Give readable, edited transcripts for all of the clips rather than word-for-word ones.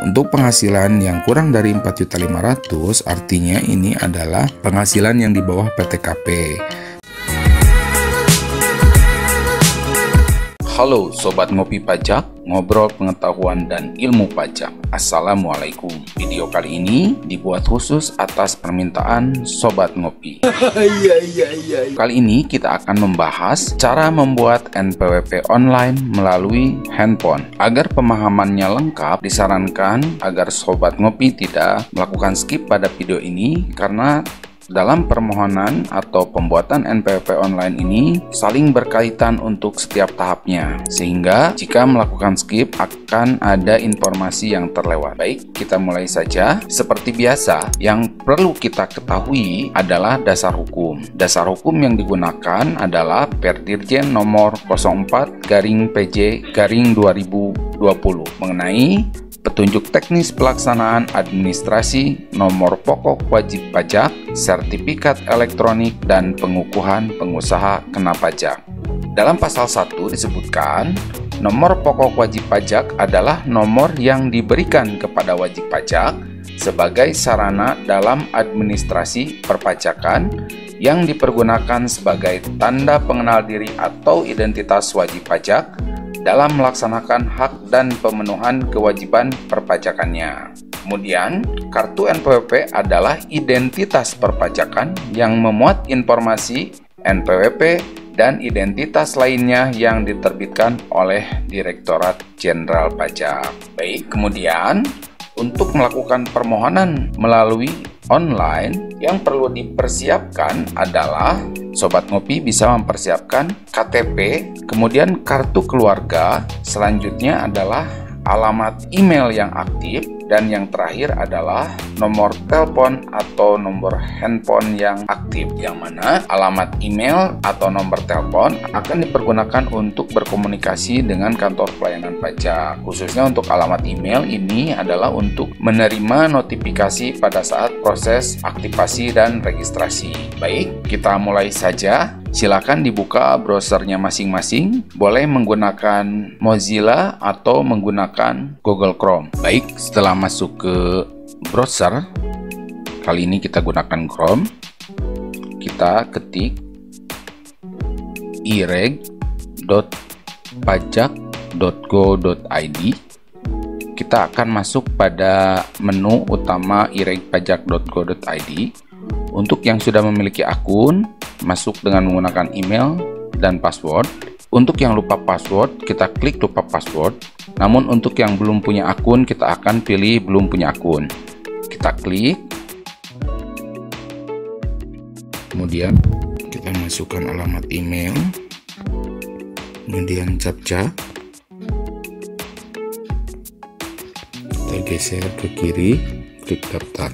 Untuk penghasilan yang kurang dari 4.500.000 artinya ini adalah penghasilan yang di bawah PTKP. Halo Sobat Ngopi Pajak, ngobrol pengetahuan dan ilmu pajak. Assalamualaikum. Video kali ini dibuat khusus atas permintaan Sobat Ngopi. Kali ini kita akan membahas cara membuat NPWP online melalui handphone. Agar pemahamannya lengkap, disarankan agar Sobat Ngopi tidak melakukan skip pada video ini karena dalam permohonan atau pembuatan NPWP online ini saling berkaitan untuk setiap tahapnya, sehingga jika melakukan skip akan ada informasi yang terlewat. Baik, kita mulai saja. Seperti biasa, yang perlu kita ketahui adalah dasar hukum. Dasar hukum yang digunakan adalah Perdirjen nomor 04/PJ/2020 mengenai petunjuk teknis pelaksanaan administrasi, nomor pokok wajib pajak, sertifikat elektronik, dan pengukuhan pengusaha kena pajak. Dalam pasal 1 disebutkan, nomor pokok wajib pajak adalah nomor yang diberikan kepada wajib pajak sebagai sarana dalam administrasi perpajakan yang dipergunakan sebagai tanda pengenal diri atau identitas wajib pajak dalam melaksanakan hak dan pemenuhan kewajiban perpajakannya. Kemudian, kartu NPWP adalah identitas perpajakan yang memuat informasi NPWP dan identitas lainnya yang diterbitkan oleh Direktorat Jenderal Pajak. Baik, kemudian untuk melakukan permohonan melalui online, yang perlu dipersiapkan adalah Sobat Ngopi bisa mempersiapkan KTP, kemudian kartu keluarga, selanjutnya adalah alamat email yang aktif, dan yang terakhir adalah nomor telepon atau nomor handphone yang aktif, yang mana alamat email atau nomor telepon akan dipergunakan untuk berkomunikasi dengan kantor pelayanan pajak. Khususnya untuk alamat email ini adalah untuk menerima notifikasi pada saat proses aktivasi dan registrasi. Baik, kita mulai saja. Silakan dibuka browsernya masing-masing, boleh menggunakan Mozilla atau menggunakan Google Chrome. Baik, setelah masuk ke browser, kali ini kita gunakan Chrome, kita ketik ireg.pajak.go.id. Kita akan masuk pada menu utama ireg.pajak.go.id. Untuk yang sudah memiliki akun, masuk dengan menggunakan email dan password. Untuk yang lupa password, kita klik lupa password. Namun untuk yang belum punya akun, kita akan pilih belum punya akun. Kita klik. Kemudian kita masukkan alamat email. Kemudian captcha. Kita geser ke kiri, klik daftar.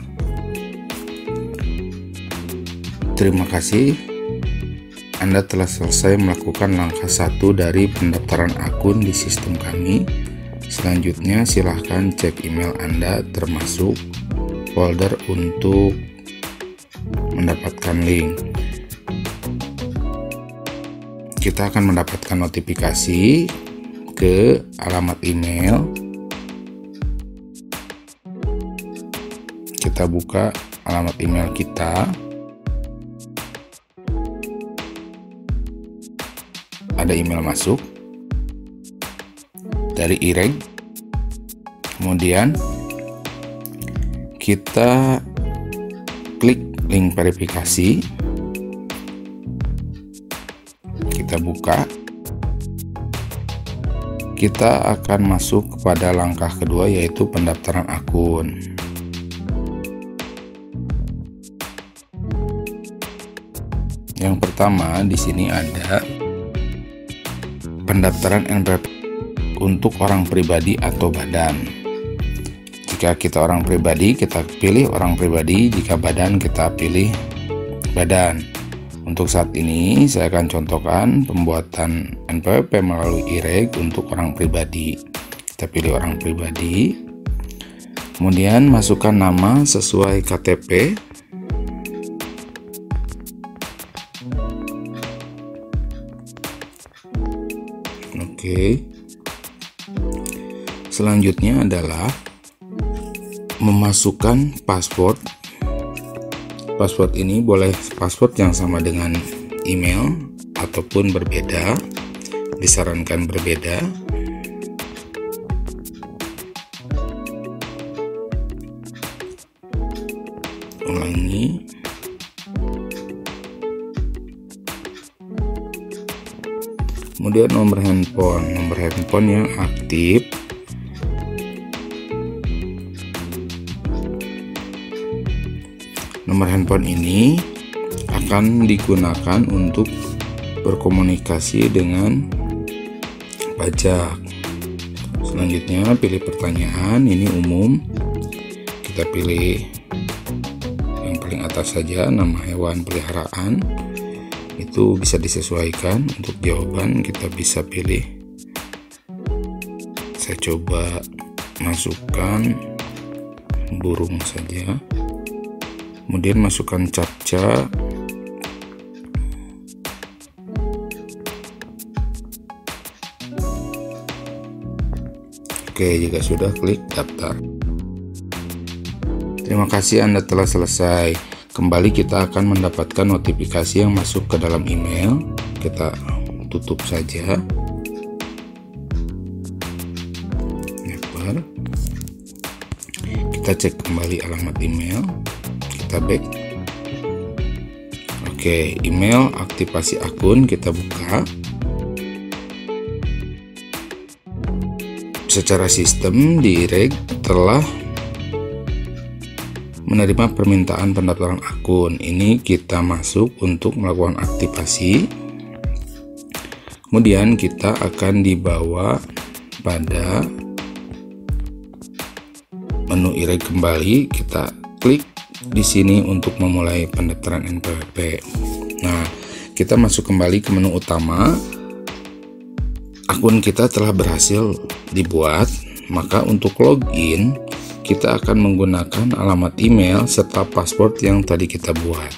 Terima kasih, Anda telah selesai melakukan langkah 1 dari pendaftaran akun di sistem kami. Selanjutnya silahkan cek email Anda termasuk folder untuk mendapatkan link. Kita akan mendapatkan notifikasi ke alamat email. Kita buka alamat email kita. Ada email masuk dari IREG. Kemudian kita klik link verifikasi. Kita buka. Kita akan masuk kepada langkah kedua, yaitu pendaftaran akun. Yang pertama di sini ada pendaftaran NPWP untuk orang pribadi atau badan. Jika kita orang pribadi, kita pilih orang pribadi. Jika badan, kita pilih badan. Untuk saat ini, saya akan contohkan pembuatan NPWP melalui IREG untuk orang pribadi. Kita pilih orang pribadi. Kemudian masukkan nama sesuai KTP. Oke. Selanjutnya adalah memasukkan password. Password ini boleh password yang sama dengan email ataupun berbeda, disarankan berbeda. Ulangi. Kemudian nomor handphone yang aktif. Nomor handphone ini akan digunakan untuk berkomunikasi dengan pajak. Selanjutnya pilih pertanyaan, ini umum. Kita pilih yang paling atas saja, nama hewan peliharaan. Itu bisa disesuaikan. Untuk jawaban kita bisa pilih, saya coba masukkan burung saja, kemudian masukkan captcha. Oke, jika sudah, klik daftar. Terima kasih Anda telah selesai. Kembali kita akan mendapatkan notifikasi yang masuk ke dalam email. Kita tutup saja. Kita cek kembali alamat email. Kita back. Oke, email aktivasi akun kita buka. Secara sistem di IREG telah menerima permintaan pendaftaran akun. Ini kita masuk untuk melakukan aktivasi. Kemudian kita akan dibawa pada menu IREG kembali. Kita klik di sini untuk memulai pendaftaran NPWP. Nah, kita masuk kembali ke menu utama. Akun kita telah berhasil dibuat, maka untuk login kita akan menggunakan alamat email serta password yang tadi kita buat.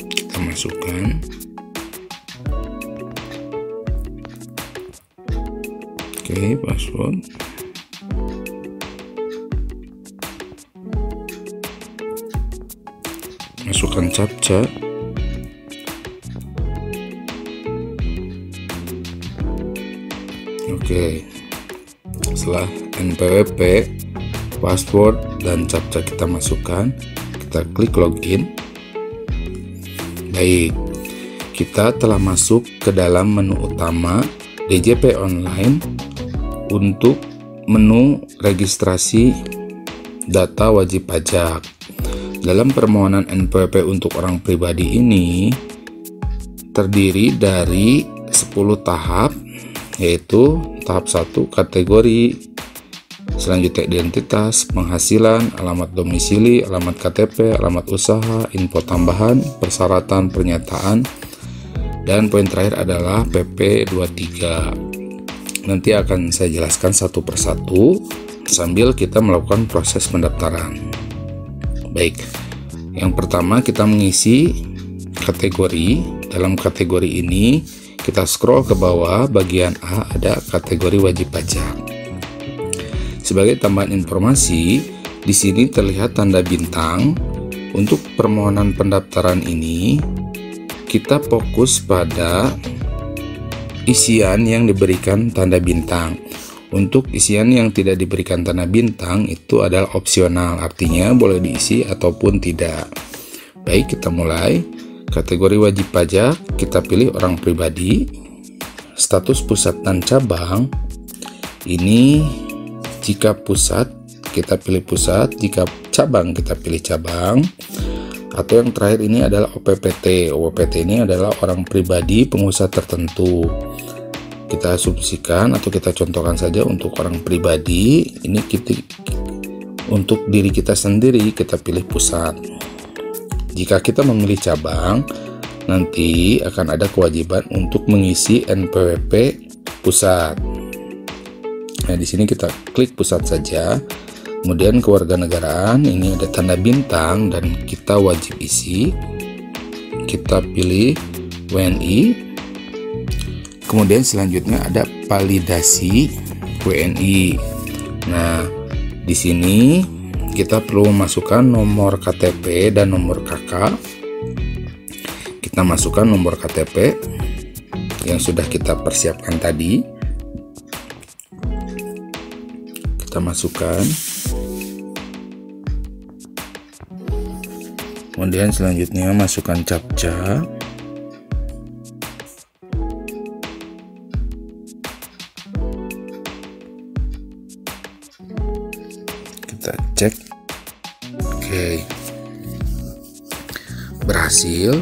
Kita masukkan. Oke, password. Masukkan captcha. Oke. Setelah NPWP, password, dan captcha kita masukkan, kita klik login. Baik, kita telah masuk ke dalam menu utama DJP Online untuk menu registrasi data wajib pajak. Dalam permohonan NPWP untuk orang pribadi ini terdiri dari 10 tahap, yaitu tahap 1 kategori, selanjutnya identitas, penghasilan, alamat domisili, alamat KTP, alamat usaha, info tambahan, persyaratan pernyataan, dan poin terakhir adalah PP 23. Nanti akan saya jelaskan satu persatu sambil kita melakukan proses pendaftaran. Baik, yang pertama kita mengisi kategori. Dalam kategori ini kita scroll ke bawah, bagian A ada kategori wajib pajak. Sebagai tambahan informasi, di sini terlihat tanda bintang. Untuk permohonan pendaftaran ini, kita fokus pada isian yang diberikan tanda bintang. Untuk isian yang tidak diberikan tanda bintang itu adalah opsional, artinya boleh diisi ataupun tidak. Baik, kita mulai. Kategori wajib pajak, kita pilih orang pribadi. Status pusat dan cabang, ini jika pusat kita pilih pusat, jika cabang kita pilih cabang. Atau yang terakhir ini adalah OPPT. OPPT ini adalah orang pribadi pengusaha tertentu. Kita asumsikan atau kita contohkan saja untuk orang pribadi. Ini untuk diri kita sendiri kita pilih pusat. Jika kita memilih cabang, nanti akan ada kewajiban untuk mengisi NPWP pusat. Nah, di sini kita klik pusat saja. Kemudian kewarganegaraan, ini ada tanda bintang dan kita wajib isi. Kita pilih WNI. Kemudian selanjutnya ada validasi WNI. Nah, di sini kita perlu memasukkan nomor KTP dan nomor KK. Kita masukkan nomor KTP yang sudah kita persiapkan tadi. Kita masukkan. Kemudian selanjutnya masukkan captcha. Kita cek. Oke. Berhasil.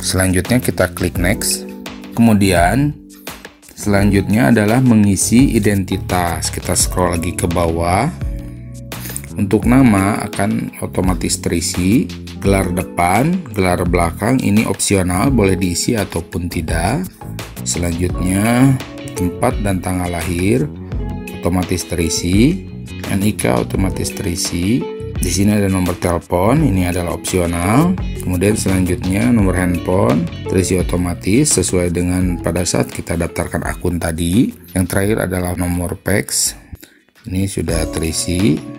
Selanjutnya kita klik next. Kemudian selanjutnya adalah mengisi identitas. Kita scroll lagi ke bawah. Untuk nama akan otomatis terisi. Gelar depan, gelar belakang ini opsional, boleh diisi ataupun tidak. Selanjutnya tempat dan tanggal lahir otomatis terisi. NIK otomatis terisi. Di sini ada nomor telepon, ini adalah opsional. Kemudian selanjutnya nomor handphone terisi otomatis sesuai dengan pada saat kita daftarkan akun tadi. Yang terakhir adalah nomor fax, ini sudah terisi.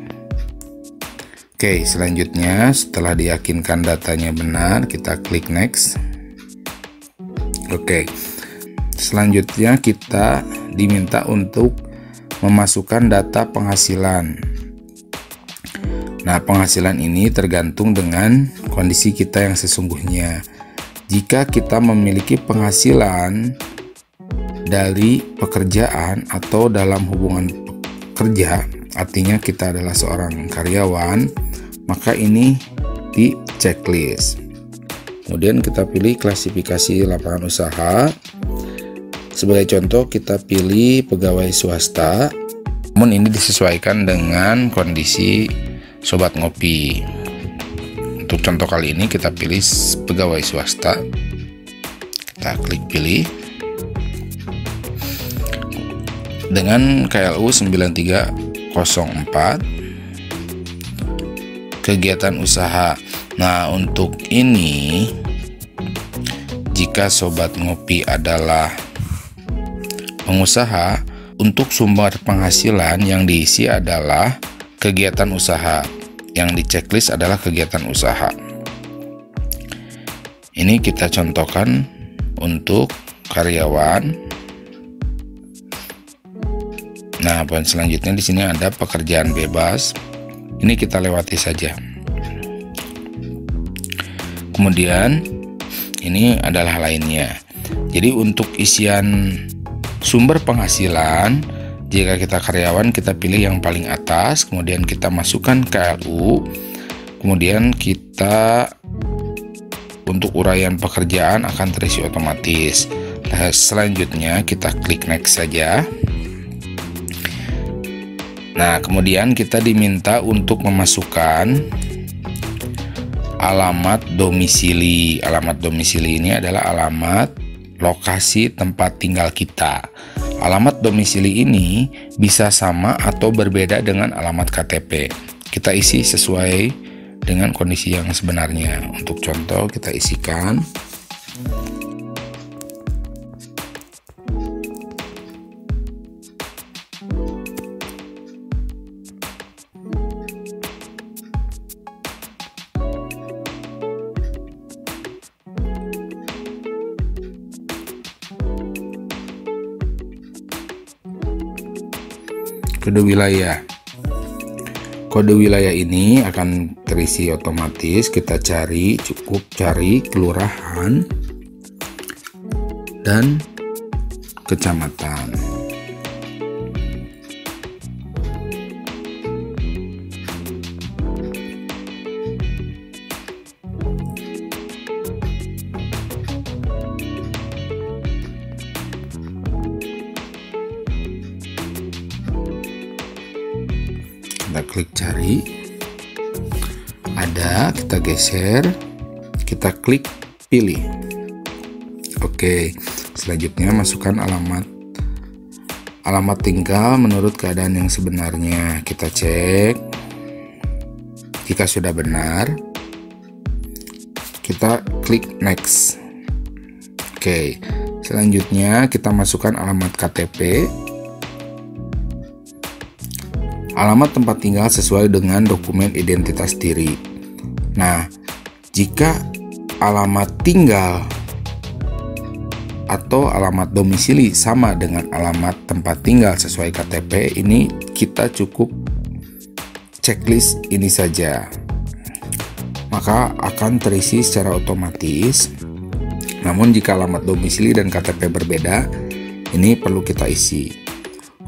Oke, selanjutnya setelah diyakinkan datanya benar, kita klik next. Oke, selanjutnya kita diminta untuk memasukkan data penghasilan. Nah, penghasilan ini tergantung dengan kondisi kita yang sesungguhnya. Jika kita memiliki penghasilan dari pekerjaan atau dalam hubungan kerja, artinya kita adalah seorang karyawan, maka ini di checklist. Kemudian kita pilih klasifikasi lapangan usaha. Sebagai contoh kita pilih pegawai swasta. Namun ini disesuaikan dengan kondisi sobat ngopi. Untuk contoh kali ini kita pilih pegawai swasta. Kita klik pilih. Dengan KLU 9304 kegiatan usaha. Nah, untuk ini jika sobat ngopi adalah pengusaha, untuk sumber penghasilan yang diisi adalah kegiatan usaha. Yang di checklist adalah kegiatan usaha. Ini kita contohkan untuk karyawan. Nah, poin selanjutnya di sini ada pekerjaan bebas. Ini kita lewati saja. Kemudian ini adalah lainnya. Jadi untuk isian sumber penghasilan, jika kita karyawan kita pilih yang paling atas, kemudian kita masukkan KLU, kemudian kita untuk uraian pekerjaan akan terisi otomatis. Nah, selanjutnya kita klik next saja. Nah, kemudian kita diminta untuk memasukkan alamat domisili. Alamat domisili ini adalah alamat lokasi tempat tinggal kita. Alamat domisili ini bisa sama atau berbeda dengan alamat KTP. Kita isi sesuai dengan kondisi yang sebenarnya. Untuk contoh kita isikan kode wilayah. Kode wilayah ini akan terisi otomatis. Kita cari, cukup cari kelurahan dan kecamatan. Kita klik cari, ada, kita geser, kita klik pilih. Oke, selanjutnya masukkan alamat tinggal menurut keadaan yang sebenarnya. Kita cek, jika sudah benar kita klik next. Oke, selanjutnya kita masukkan alamat KTP. alamat tempat tinggal sesuai dengan dokumen identitas diri. Nah, jika alamat tinggal atau alamat domisili sama dengan alamat tempat tinggal sesuai KTP, ini kita cukup checklist ini saja, maka akan terisi secara otomatis. Namun jika alamat domisili dan KTP berbeda, ini perlu kita isi.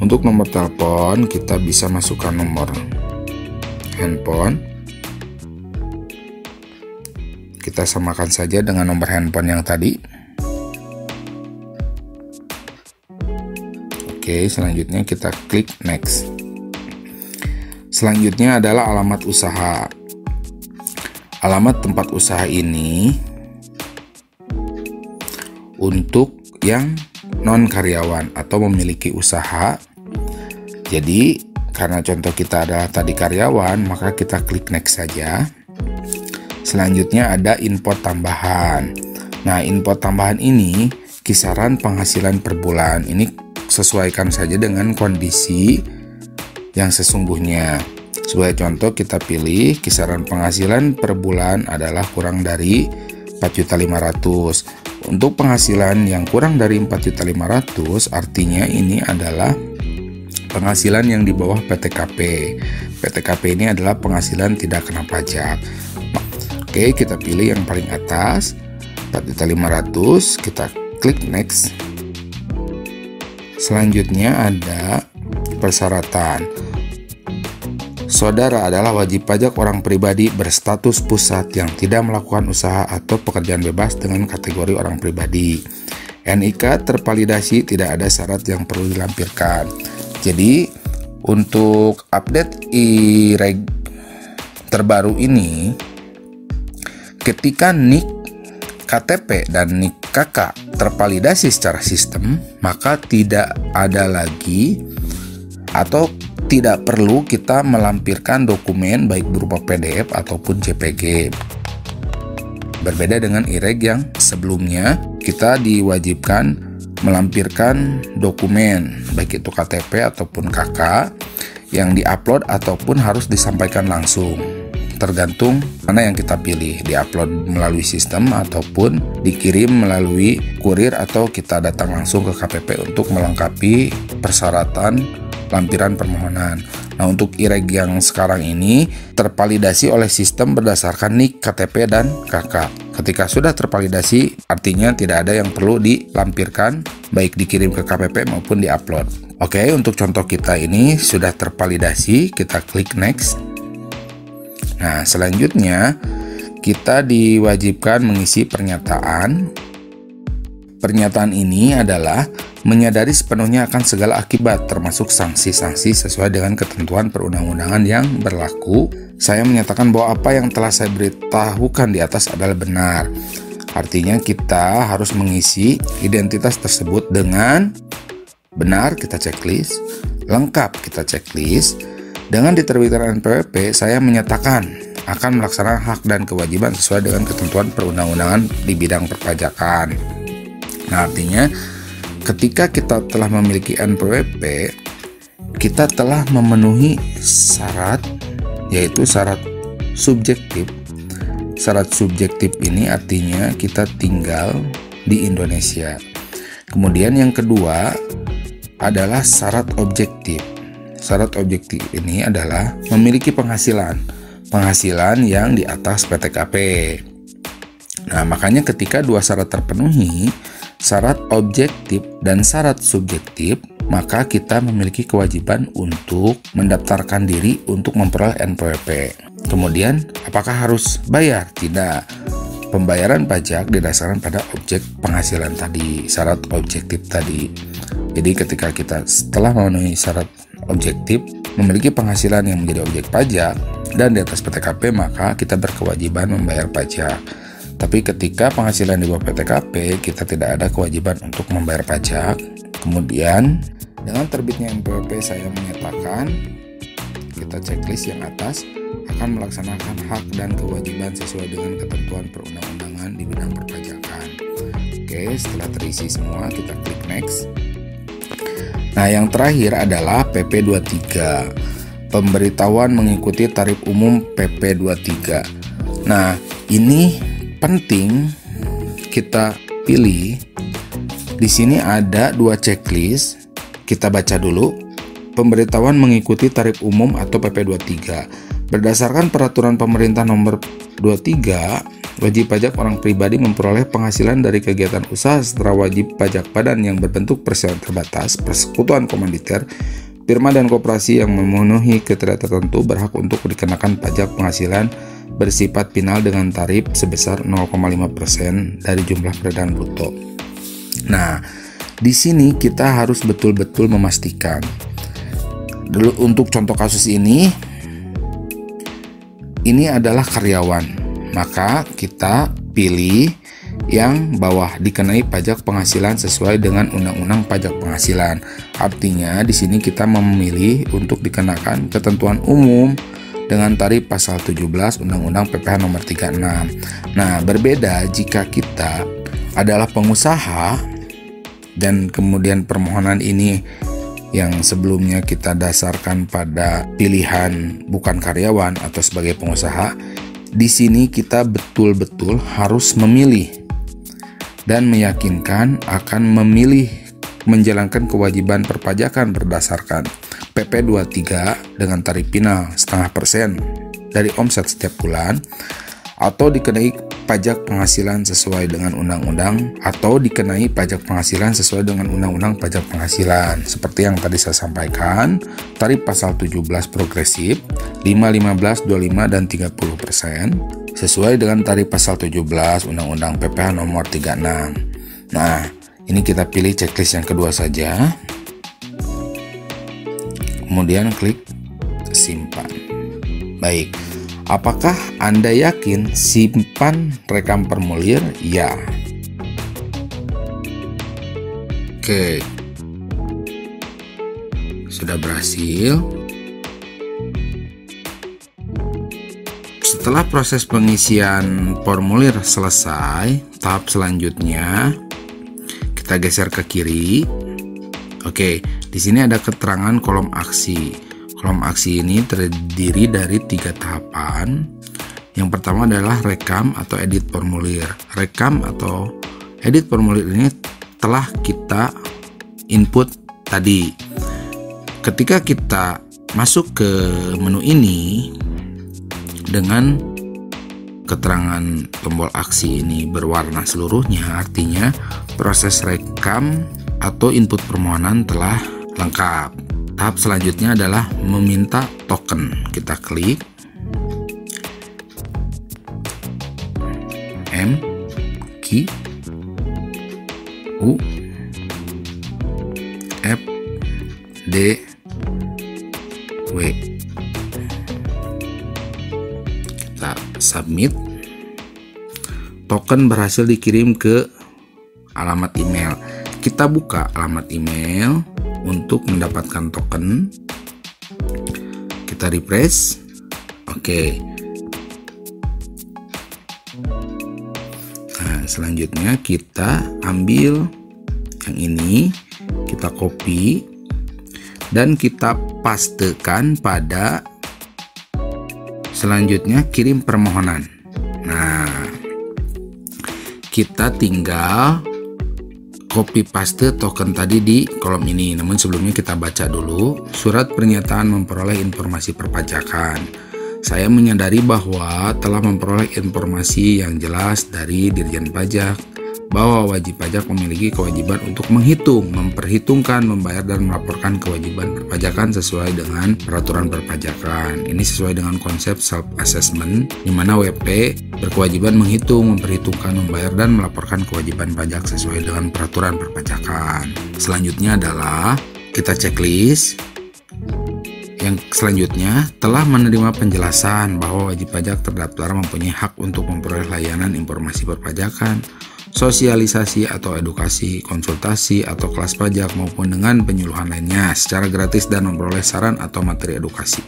Untuk nomor telepon, kita bisa masukkan nomor handphone. Kita samakan saja dengan nomor handphone yang tadi. Oke, selanjutnya kita klik next. Selanjutnya adalah alamat usaha. Alamat tempat usaha ini untuk yang non karyawan atau memiliki usaha. Jadi karena contoh kita adalah tadi karyawan, maka kita klik next saja. Selanjutnya ada info tambahan. Nah, info tambahan ini kisaran penghasilan per bulan. Ini sesuaikan saja dengan kondisi yang sesungguhnya. Sebagai contoh kita pilih kisaran penghasilan per bulan adalah kurang dari 4.500.000. Untuk penghasilan yang kurang dari 4.500.000 artinya ini adalah penghasilan yang di bawah PTKP. PTKP ini adalah penghasilan tidak kena pajak. Oke, kita pilih yang paling atas 4.500.000, kita klik next. Selanjutnya ada persyaratan. Saudara adalah wajib pajak orang pribadi berstatus pusat yang tidak melakukan usaha atau pekerjaan bebas dengan kategori orang pribadi. NIK tervalidasi, tidak ada syarat yang perlu dilampirkan. Jadi untuk update IREG terbaru ini, ketika NIK KTP dan NIK KK tervalidasi secara sistem, maka tidak ada lagi atau tidak perlu kita melampirkan dokumen baik berupa PDF ataupun JPG. Berbeda dengan IREG yang sebelumnya, kita diwajibkan melampirkan dokumen baik itu KTP ataupun KK yang diupload ataupun harus disampaikan langsung, tergantung mana yang kita pilih, diupload melalui sistem ataupun dikirim melalui kurir atau kita datang langsung ke KPP untuk melengkapi persyaratan lampiran permohonan. Nah, untuk IREG yang sekarang ini tervalidasi oleh sistem berdasarkan NIK, KTP, dan KK. Ketika sudah tervalidasi, artinya tidak ada yang perlu dilampirkan, baik dikirim ke KPP maupun diupload. Oke, untuk contoh kita ini sudah tervalidasi, kita klik next. Nah, selanjutnya kita diwajibkan mengisi pernyataan. Pernyataan ini adalah menyadari sepenuhnya akan segala akibat, termasuk sanksi-sanksi sesuai dengan ketentuan perundang-undangan yang berlaku. Saya menyatakan bahwa apa yang telah saya beritahukan di atas adalah benar. Artinya kita harus mengisi identitas tersebut dengan benar, kita checklist. Lengkap, kita checklist. Dengan diterbitkan NPWP, saya menyatakan akan melaksanakan hak dan kewajiban sesuai dengan ketentuan perundang-undangan di bidang perpajakan. Nah, artinya ketika kita telah memiliki NPWP, kita telah memenuhi syarat, yaitu syarat subjektif. Syarat subjektif ini artinya kita tinggal di Indonesia. Kemudian yang kedua adalah syarat objektif. Syarat objektif ini adalah memiliki penghasilan yang di atas PTKP. Nah, makanya ketika dua syarat terpenuhi, syarat objektif dan syarat subjektif, maka kita memiliki kewajiban untuk mendaftarkan diri untuk memperoleh NPWP. Kemudian, apakah harus bayar? Tidak. Pembayaran pajak didasarkan pada objek penghasilan tadi, syarat objektif tadi. Jadi ketika kita setelah memenuhi syarat objektif, memiliki penghasilan yang menjadi objek pajak dan di atas PTKP, maka kita berkewajiban membayar pajak. Tapi ketika penghasilan di bawah PTKP, kita tidak ada kewajiban untuk membayar pajak. Kemudian, dengan terbitnya NPWP, saya menyatakan, kita checklist yang atas, akan melaksanakan hak dan kewajiban sesuai dengan ketentuan perundang-undangan di bidang perpajakan. Oke, setelah terisi semua, kita klik next. Nah, yang terakhir adalah PP 23. pemberitahuan mengikuti tarif umum PP 23. Nah, ini penting kita pilih. Di sini ada 2 checklist. Kita baca dulu. Pemberitahuan mengikuti tarif umum atau PP 23. Berdasarkan peraturan pemerintah nomor 23, wajib pajak orang pribadi memperoleh penghasilan dari kegiatan usaha setelah wajib pajak badan yang berbentuk perseroan terbatas, persekutuan komanditer, firma dan koperasi yang memenuhi kriteria tertentu berhak untuk dikenakan pajak penghasilan bersifat final dengan tarif sebesar 0,5% dari jumlah peredaran bruto. Nah, di sini kita harus betul-betul memastikan. Dulu untuk contoh kasus ini adalah karyawan, maka kita pilih yang bawah, dikenai pajak penghasilan sesuai dengan Undang-Undang Pajak Penghasilan. Artinya di sini kita memilih untuk dikenakan ketentuan umum dengan tarif pasal 17 Undang-Undang PPh nomor 36. Nah, berbeda jika kita adalah pengusaha dan kemudian permohonan ini yang sebelumnya kita dasarkan pada pilihan bukan karyawan atau sebagai pengusaha. Di sini kita betul-betul harus memilih dan meyakinkan akan memilih menjalankan kewajiban perpajakan berdasarkan PP 23 dengan tarif final 0,5% dari omset setiap bulan, atau dikenai pajak penghasilan sesuai dengan undang-undang, atau dikenai pajak penghasilan sesuai dengan Undang-Undang Pajak Penghasilan. Seperti yang tadi saya sampaikan, tarif pasal 17 progresif 5, 15, 25, dan 30% sesuai dengan tarif pasal 17 Undang-Undang PPh nomor 36. Nah, ini kita pilih checklist yang kedua saja. Kemudian klik simpan. Baik. Apakah Anda yakin simpan rekam formulir? Ya. Oke. Sudah berhasil. Setelah proses pengisian formulir selesai, tahap selanjutnya kita geser ke kiri. Oke, di sini ada keterangan kolom aksi. Kolom aksi ini terdiri dari 3 tahapan. Yang pertama adalah rekam atau edit formulir. Rekam atau edit formulir ini telah kita input tadi. Ketika kita masuk ke menu ini dengan keterangan tombol aksi ini berwarna seluruhnya, artinya proses rekam atau input permohonan telah lengkap. Tahap selanjutnya adalah meminta token. Kita klik M, Q, U, F, D, W. Kita submit. Token berhasil dikirim ke alamat email. Kita buka alamat email untuk mendapatkan token. Kita refresh. Oke. Nah, selanjutnya kita ambil yang ini, kita copy dan kita pastekan pada selanjutnya kirim permohonan. Nah, kita tinggal copy paste token tadi di kolom ini. Namun sebelumnya kita baca dulu surat pernyataan memperoleh informasi perpajakan. Saya menyadari bahwa telah memperoleh informasi yang jelas dari Dirjen Pajak bahwa wajib pajak memiliki kewajiban untuk menghitung, memperhitungkan, membayar, dan melaporkan kewajiban perpajakan sesuai dengan peraturan perpajakan. Ini sesuai dengan konsep self-assessment, di mana WP berkewajiban menghitung, memperhitungkan, membayar, dan melaporkan kewajiban pajak sesuai dengan peraturan perpajakan. Selanjutnya adalah kita checklist. Yang selanjutnya, telah menerima penjelasan bahwa wajib pajak terdaftar mempunyai hak untuk memperoleh layanan informasi perpajakan, sosialisasi atau edukasi, konsultasi atau kelas pajak maupun dengan penyuluhan lainnya secara gratis dan memperoleh saran atau materi edukasi.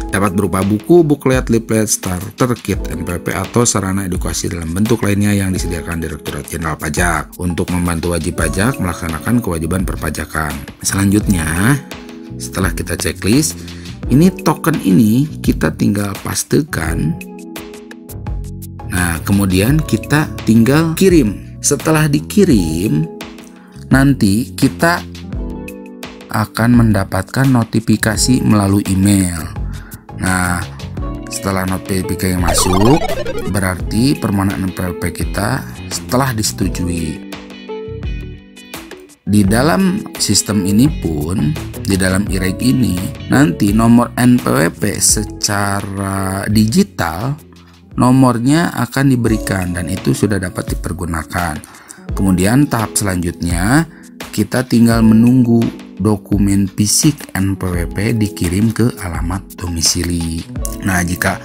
Dapat berupa buku, buklet, leaflet, starter kit, NPWP atau sarana edukasi dalam bentuk lainnya yang disediakan Direktorat Jenderal Pajak untuk membantu wajib pajak melaksanakan kewajiban perpajakan. Selanjutnya, setelah kita checklist, ini token ini kita tinggal pastekan. Nah, kemudian kita tinggal kirim. Setelah dikirim, nanti kita akan mendapatkan notifikasi melalui email. Nah, setelah notifikasi masuk, berarti permohonan NPWP kita setelah disetujui. Di dalam sistem ini pun, di dalam e-reg ini, nanti nomor NPWP secara digital, nomornya akan diberikan dan itu sudah dapat dipergunakan. Kemudian tahap selanjutnya, kita tinggal menunggu dokumen fisik NPWP dikirim ke alamat domisili. Nah, jika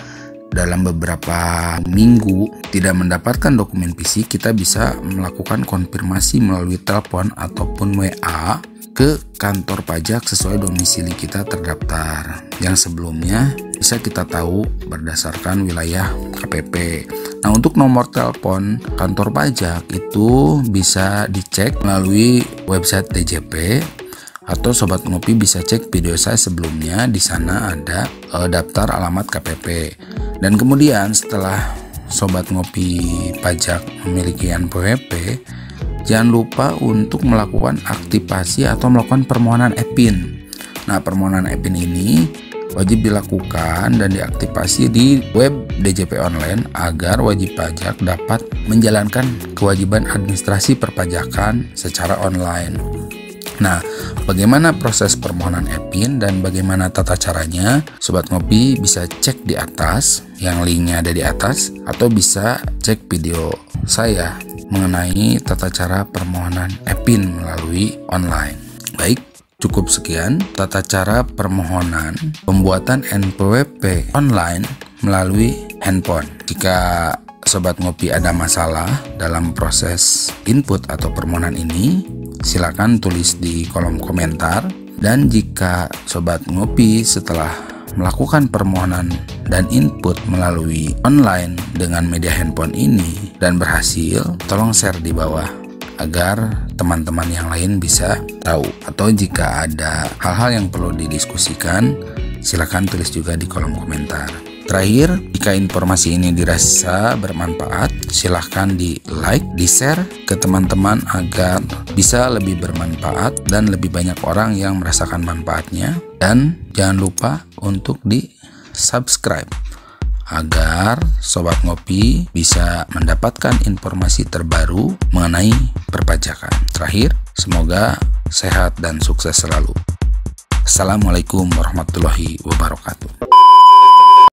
dalam beberapa minggu tidak mendapatkan dokumen fisik, kita bisa melakukan konfirmasi melalui telepon ataupun WA ke kantor pajak sesuai domisili kita terdaftar, yang sebelumnya bisa kita tahu berdasarkan wilayah KPP. Nah, untuk nomor telepon kantor pajak itu bisa dicek melalui website DJP, atau Sobat Ngopi bisa cek video saya sebelumnya. Di sana ada daftar alamat KPP. Dan kemudian setelah Sobat Ngopi pajak memiliki NPWP, jangan lupa untuk melakukan aktivasi atau melakukan permohonan e-PIN. Nah, permohonan e-PIN ini wajib dilakukan dan diaktifasi di web DJP online agar wajib pajak dapat menjalankan kewajiban administrasi perpajakan secara online. Nah, bagaimana proses permohonan e-PIN dan bagaimana tata caranya? Sobat Ngopi bisa cek di atas, yang linknya ada di atas, atau bisa cek video saya mengenai tata cara permohonan e-PIN melalui online. Baik, cukup sekian tata cara permohonan pembuatan NPWP online melalui handphone. Jika Sobat Ngopi ada masalah dalam proses input atau permohonan ini, silakan tulis di kolom komentar. Dan jika Sobat Ngopi setelah melakukan permohonan dan input melalui online dengan media handphone ini dan berhasil, tolong share di bawah agar teman-teman yang lain bisa tahu. Atau jika ada hal-hal yang perlu didiskusikan, silakan tulis juga di kolom komentar. Terakhir, jika informasi ini dirasa bermanfaat, silahkan di like, di share ke teman-teman agar bisa lebih bermanfaat dan lebih banyak orang yang merasakan manfaatnya. Dan jangan lupa untuk di subscribe agar Sobat Ngopi bisa mendapatkan informasi terbaru mengenai perpajakan. Terakhir, semoga sehat dan sukses selalu. Assalamualaikum warahmatullahi wabarakatuh.